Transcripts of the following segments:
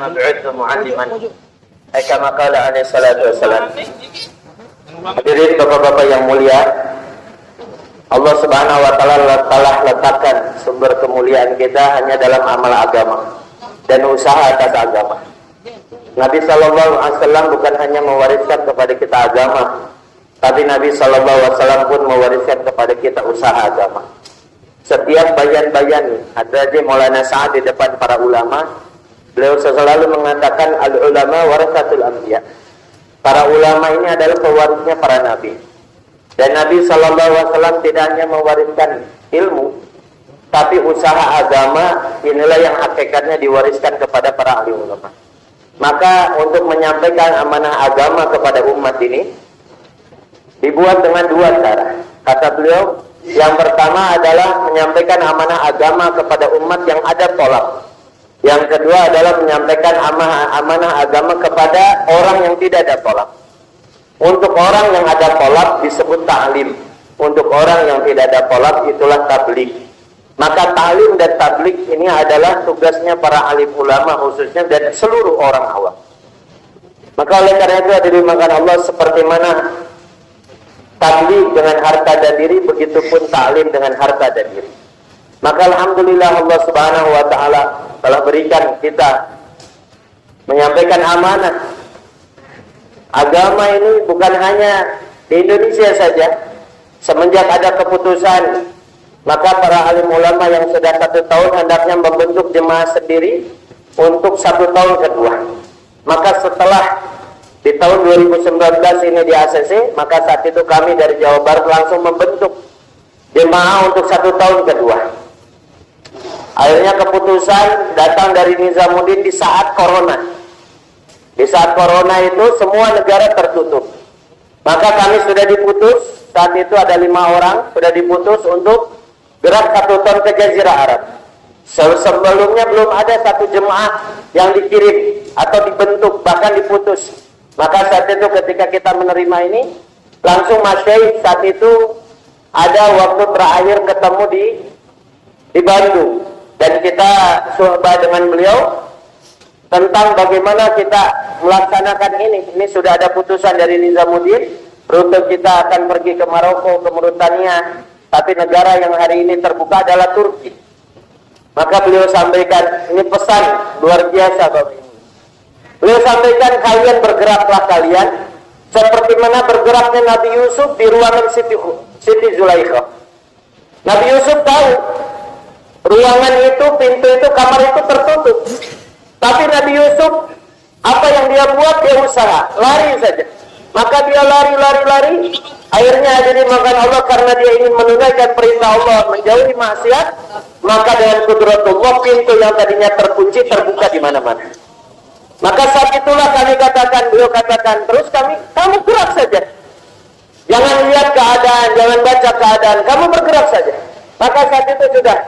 innama bu'ithu mu'alliman. Kama qala alaihi salatu wassalam. Hadirin bapak-bapak yang mulia, Allah Subhanahu wa taala telah letakkan sumber kemuliaan kita hanya dalam amal agama dan usaha atas agama. Nabi sallallahu alaihi wasallam bukan hanya mewariskan kepada kita agama, tapi Nabi sallallahu alaihi wasallam pun mewariskan kepada kita usaha agama. Setiap bayan-bayan Hadrati Maulana Sa'ad di depan para ulama, beliau selalu mengatakan al-ulama warasatul anbiya. Para ulama ini adalah pewarisnya para nabi. Dan Nabi sallallahu alaihi wasallam tidak hanya mewariskan ilmu, tapi usaha agama inilah yang hakikatnya diwariskan kepada para ahli ulama. Maka untuk menyampaikan amanah agama kepada umat ini dibuat dengan dua cara. Kata beliau, yang pertama adalah menyampaikan amanah agama kepada umat yang ada tolak. Yang kedua adalah menyampaikan amanah agama kepada orang yang tidak ada tolak. Untuk orang yang ada tolak disebut ta'lim. Untuk orang yang tidak ada tolak itulah tabligh. Maka ta'lim dan tabligh ini adalah tugasnya para alim ulama khususnya dan seluruh orang awam. Maka oleh karena itu hadirin makan Allah, seperti mana tabligh dengan harta dan diri, begitupun ta'lim dengan harta dan diri. Maka alhamdulillah Allah Subhanahu wa taala telah berikan kita menyampaikan amanah agama ini bukan hanya di Indonesia saja. Semenjak ada keputusan, maka para alim ulama yang sudah 1 tahun hendaknya membentuk jemaah sendiri untuk 1 tahun kedua. Maka setelah di tahun 2019 ini di ACC, maka saat itu kami dari Jawa Barat langsung membentuk jemaah untuk 1 tahun kedua. Akhirnya keputusan datang dari Nizamuddin di saat corona. Di saat corona itu semua negara tertutup. Maka kami sudah diputus, saat itu ada 5 orang sudah diputus untuk gerak 1 tahun ke Jazirah Arab. Sebelumnya belum ada 1 jemaah yang dikirim atau dibentuk, bahkan diputus. Maka saat itu ketika kita menerima ini, langsung Mas Syekh saat itu ada waktu terakhir ketemu di Bandung. Dan kita suhbah dengan beliau tentang bagaimana kita melaksanakan ini. Ini sudah ada putusan dari Nizamuddin, rute kita akan pergi ke Maroko, ke Mauritania, tapi negara yang hari ini terbuka adalah Turki. Maka beliau sampaikan, ini pesan luar biasa Bapak Ibu. Beliau sampaikan, kalian bergeraklah kalian seperti mana bergeraknya Nabi Yusuf di ruangan Siti Zulaikha. Nabi Yusuf tahu ruangan itu, pintu itu, kamar itu tertutup. Tapi Nabi Yusuf, apa yang dia buat, dia usaha, lari saja. Maka dia lari. Akhirnya ada dimakan Allah karena dia ingin menunaikan perintah Allah, menjauhi maksiat. Maka dengan qudratullah, pintu yang tadinya terkunci terbuka di mana-mana. Maka saat itulah kami katakan, beliau katakan, terus kamu gerak saja. Jangan lihat keadaan, jangan baca keadaan, kamu bergerak saja. Maka saat itu sudah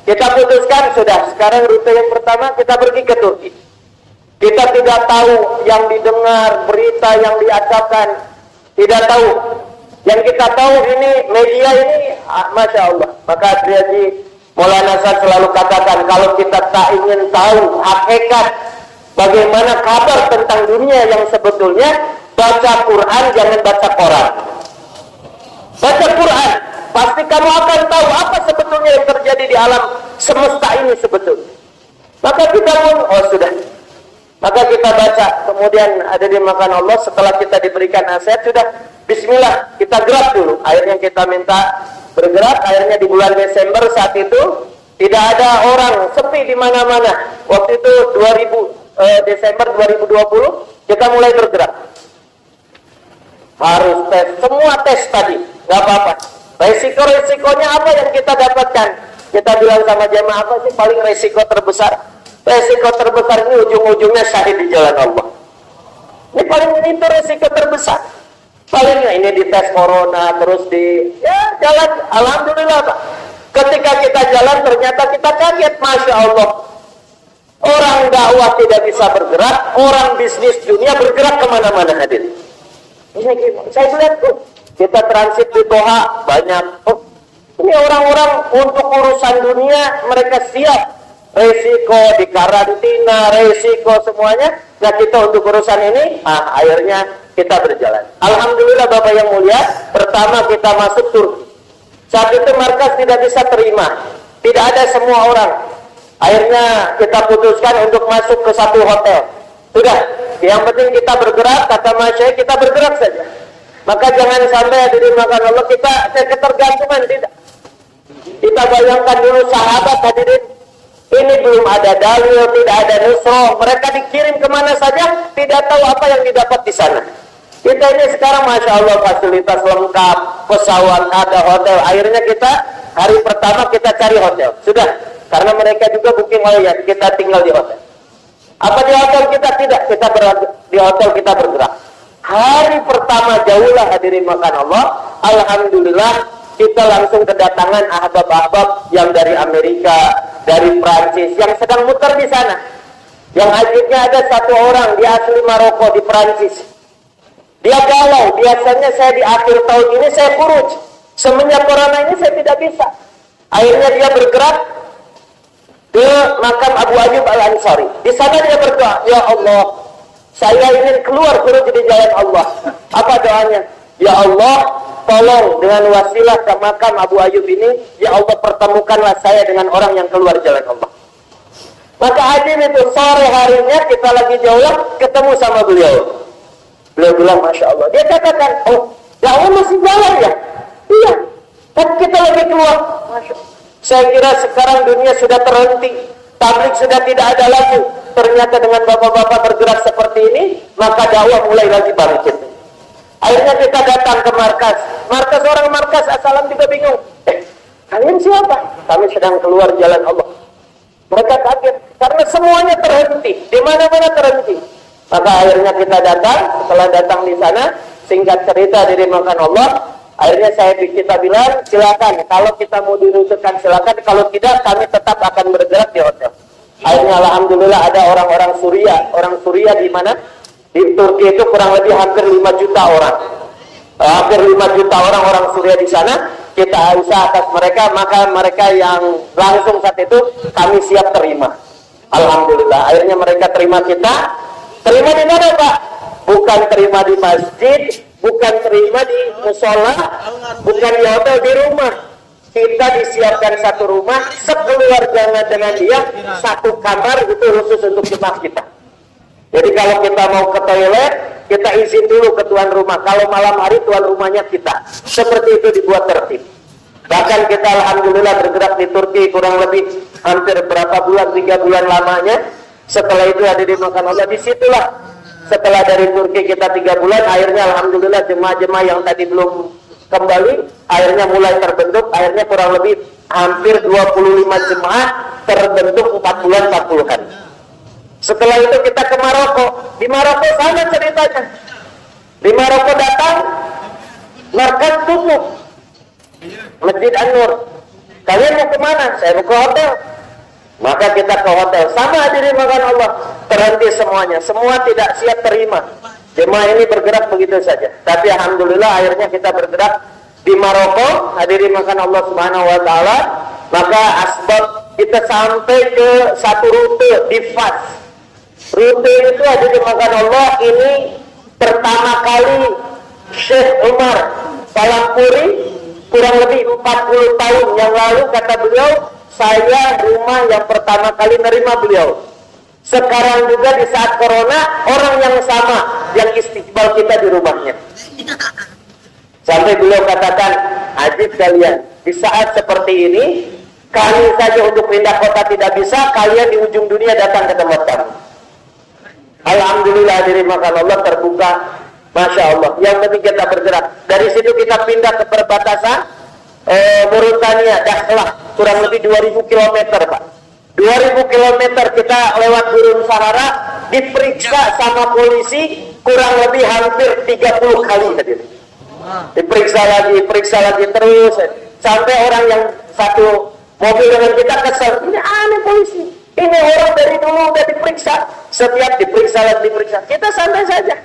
kita putuskan, sudah sekarang rute yang pertama kita pergi ke Turki. Kita tidak tahu yang didengar, berita yang diacapkan, tidak tahu. Yang kita tahu ini, media ini, Masya Allah. Maka Haji Maulana Sa'ad selalu katakan, kalau kita tak ingin tahu hakikat bagaimana kabar tentang dunia yang sebetulnya, baca Quran, jangan baca koran. Baca Quran, pasti kamu akan tahu apa sebetulnya yang terjadi di alam semesta ini sebetulnya. Maka kita pun, sudah. Maka kita baca, kemudian ada dimakan Allah, setelah kita diberikan nasihat, sudah, bismillah, kita gerak dulu. Akhirnya kita minta bergerak, akhirnya di bulan Desember saat itu, tidak ada orang, sepi di mana-mana. Waktu itu Desember 2020, kita mulai bergerak. Harus tes, semua tes tadi, nggak apa-apa. Resiko-resikonya apa yang kita dapatkan? Kita bilang sama jemaah, apa sih paling resiko terbesar? Resiko terbesar ini ujung-ujungnya syahid di jalan Allah. Ini paling itu resiko terbesar. Palingnya ini di tes corona, terus jalan, alhamdulillah Pak. Ketika kita jalan ternyata kita kaget, Masya Allah. Orang dakwah tidak bisa bergerak, orang bisnis dunia bergerak kemana-mana hadir. Ini saya lihat tuh, kita transit di Doha banyak. Ini orang-orang untuk urusan dunia mereka siap resiko di karantina, resiko semuanya. Nah kita untuk urusan ini, akhirnya kita berjalan. Alhamdulillah Bapak yang mulia, pertama kita masuk Turki. Saat itu markas tidak bisa terima, tidak ada semua orang. Akhirnya kita putuskan untuk masuk ke satu hotel. Sudah, yang penting kita bergerak, kata Mas Syekh, kita bergerak saja. Maka jangan sampai dimakan Allah kita ketergantungan, tidak. Kita bayangkan dulu sahabat hadirin, ini belum ada dalil, tidak ada nusroh, mereka dikirim kemana saja, tidak tahu apa yang didapat di sana. Kita ini sekarang Masya Allah fasilitas lengkap, pesawat ada, hotel. Akhirnya kita hari pertama kita cari hotel, sudah, karena mereka juga booking ya, kita tinggal di hotel. Apa di hotel kita? Tidak, di hotel kita bergerak. Hari pertama jauhlah hadirin makan Allah, alhamdulillah kita langsung kedatangan ahbab-ahbab yang dari Amerika, dari Prancis, yang sedang muter di sana. Yang akhirnya ada satu orang, dia asli Maroko di Prancis. Dia galau, biasanya saya di akhir tahun ini saya kurus. Semenjak corona ini saya tidak bisa. Akhirnya dia bergerak ke makam Abu Ayyub Al-Ansari. Di sana dia berdoa, ya Allah, saya ingin keluar di jalan Allah. Apa doanya? Ya Allah, tolong dengan wasilah ke makam Abu Ayyub ini, ya Allah pertemukanlah saya dengan orang yang keluar jalan Allah. Maka hadirin itu sore harinya kita lagi jauh ketemu sama beliau. Beliau bilang Masya Allah. Dia katakan, oh ya Allah masih jalan ya? Iya, tapi kita lagi keluar. Masya Allah. Saya kira sekarang dunia sudah terhenti, tablik sudah tidak ada lagi. Ternyata dengan bapak-bapak bergerak seperti ini, maka dakwah mulai lagi bangkit. Akhirnya kita datang ke markas. Orang markas asalam juga bingung. Kalian siapa? Kami sedang keluar jalan Allah. Mereka kaget karena semuanya terhenti, di mana-mana terhenti. Maka akhirnya kita datang. Setelah datang di sana, singkat cerita dimakan Allah. Akhirnya kita bilang silakan, kalau kita mau dirusukkan silakan, kalau tidak kami tetap akan bergerak di hotel. Akhirnya alhamdulillah ada orang-orang Suria di mana? Di Turki itu kurang lebih hampir 5 juta orang. Hampir 5 juta orang Suria di sana. Kita usaha atas mereka, maka mereka yang langsung saat itu kami siap terima. Alhamdulillah, akhirnya mereka terima kita. Terima di mana Pak? Bukan terima di masjid, bukan terima di musola, bukan di hotel, di rumah. Kita disiapkan satu rumah, sekeluarga dengan dia, satu kamar itu khusus untuk jemaah kita. Jadi kalau kita mau ke toilet, kita izin dulu ke tuan rumah. Kalau malam hari tuan rumahnya kita. Seperti itu dibuat tertib. Bahkan kita alhamdulillah bergerak di Turki kurang lebih hampir berapa bulan, 3 bulan lamanya. Setelah itu ada dimakan Allah. Disitulah setelah dari Turki kita 3 bulan, akhirnya alhamdulillah jemaah-jemaah yang tadi belum kembali, akhirnya mulai terbentuk. Akhirnya kurang lebih hampir 25 jemaah terbentuk 4 bulan 40 hari. Setelah itu kita ke Maroko. Di Maroko sama ceritanya. Di Maroko datang, markas tutup. Masjid An-Nur. Kalian mau kemana? Saya mau ke hotel. Maka kita ke hotel. Sama hadirin makan Allah. Terhenti semuanya. Semua tidak siap terima. Jemaah ini bergerak begitu saja. Tapi alhamdulillah akhirnya kita bergerak di Maroko. Hadirin makan Allah Subhanahu wa taala. Maka asbab kita sampai ke satu rute di Fas. Rute itu ada dimakan Allah, ini pertama kali Syekh Umar Palampuri kurang lebih 40 tahun yang lalu, kata beliau, saya rumah yang pertama kali nerima beliau. Sekarang juga di saat corona, orang yang sama yang istiqbal kita di rumahnya. Sampai beliau katakan, ajib kalian, di saat seperti ini kami saja untuk pindah kota tidak bisa, kalian di ujung dunia datang ke tempat kami. Alhamdulillah dimakan Allah terbuka, Masya Allah. Yang penting kita bergerak. Dari situ kita pindah ke perbatasan Mauritania, Dakhlah, kurang lebih 2000 km Pak. 2000 km kita lewat Gurun Sahara, diperiksa sama polisi kurang lebih hampir 30 kali hadir. Diperiksa lagi terus sampai orang yang satu mobil dengan kita kesel, ini aneh polisi. Ini orang dari dulu udah diperiksa, setiap diperiksa lagi diperiksa. Kita santai saja.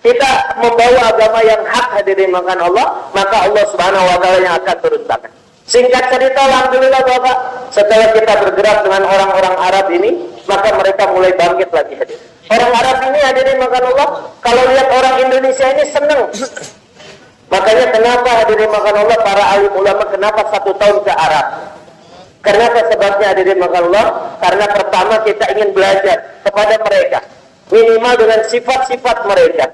Kita membawa agama yang hak hadirin makan Allah, maka Allah Subhanahu wa taala yang akan turun tangan. Singkat cerita, alhamdulillah Bapak, setelah kita bergerak dengan orang-orang Arab ini, maka mereka mulai bangkit lagi. Orang Arab ini hadirin makan Allah, kalau lihat orang Indonesia ini senang. Makanya kenapa hadirin makan Allah, para alim ulama kenapa 1 tahun ke Arab? Kenapa sebabnya hadirin makan Allah? Karena pertama kita ingin belajar kepada mereka, minimal dengan sifat-sifat mereka,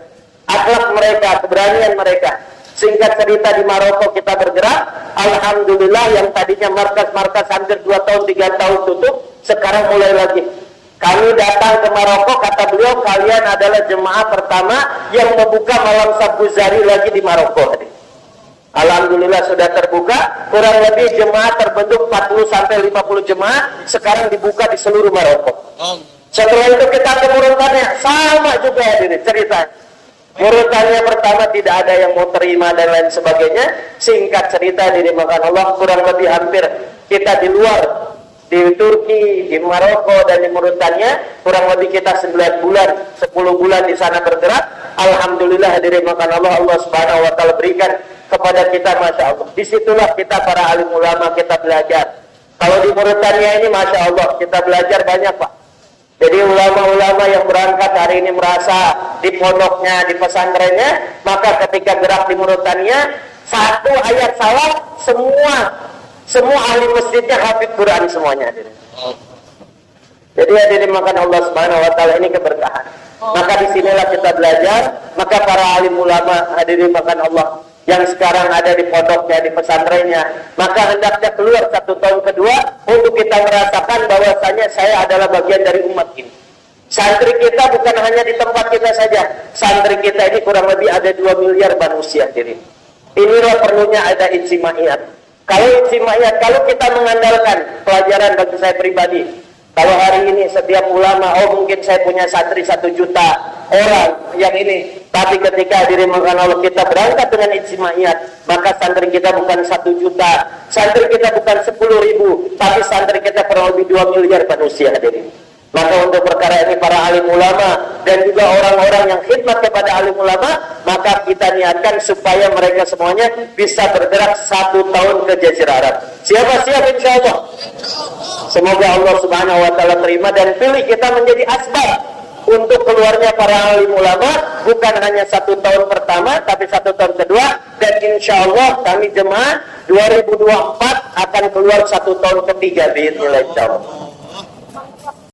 akhlak mereka, keberanian mereka. Singkat cerita, di Maroko kita bergerak, alhamdulillah yang tadinya markas-markas hampir 2 tahun 3 tahun tutup, sekarang mulai lagi. Kami datang ke Maroko, kata beliau, kalian adalah jemaah pertama yang membuka malam Sabtu Zari lagi di Maroko. Alhamdulillah sudah terbuka, kurang lebih jemaah terbentuk 40-50 jemaah, sekarang dibuka di seluruh Maroko. Setelah itu kita ke Mauritania, sama juga cerita. Mauritania pertama tidak ada yang mau terima dan lain sebagainya. Singkat cerita, dimakan Allah, kurang lebih hampir kita di luar, di Turki, di Maroko dan di Mauritania, kurang lebih kita 9 bulan, 10 bulan di sana bergerak. Alhamdulillah hadirin makan Allah, Allah Subhanahu wa taala berikan kepada kita, masya Allah. Disitulah kita para alim ulama kita belajar. Kalau di Mauritania ini masya Allah kita belajar banyak Pak. Jadi ulama-ulama yang berangkat hari ini merasa di pondoknya, di pesantrennya, maka ketika gerak di Mauritania, 1 ayat salah, semua ahli masjidnya hafid Quran semuanya. Jadi hadirin makan Allah Subhanahu wa taala, ini keberkahan. Maka disinilah kita belajar. Maka para alim ulama hadirin makan Allah yang sekarang ada di pondoknya, di pesantrennya, maka hendaknya keluar 1 tahun kedua untuk kita merasakan bahwasanya saya adalah bagian dari umat ini. Santri kita bukan hanya di tempat kita saja, santri kita ini kurang lebih ada 2 miliar manusia. Jadi inilah perlunya ada ijtimaiyat. Kalau ijtimaiyat, kalau kita mengandalkan pelajaran bagi saya pribadi, kalau hari ini setiap ulama, mungkin saya punya santri 1 juta orang yang ini, tapi ketika dimakan Allah kita berangkat dengan ijtimaiyat, maka santri kita bukan 1 juta, santri kita bukan 10.000, tapi santri kita kurang lebih 2 miliar manusia. Maka untuk perkara ini para alim ulama dan juga orang-orang yang khidmat kepada alim ulama, maka kita niatkan supaya mereka semuanya bisa bergerak 1 tahun ke Jazirah Arab. Siapa-siap insya Allah. Semoga Allah Subhanahu wa taala terima dan pilih kita menjadi asbab untuk keluarnya para alim ulama, bukan hanya 1 tahun pertama, tapi 1 tahun kedua, dan insya Allah kami jemaah 2024 akan keluar 1 tahun ketiga biidznillah insyaallah.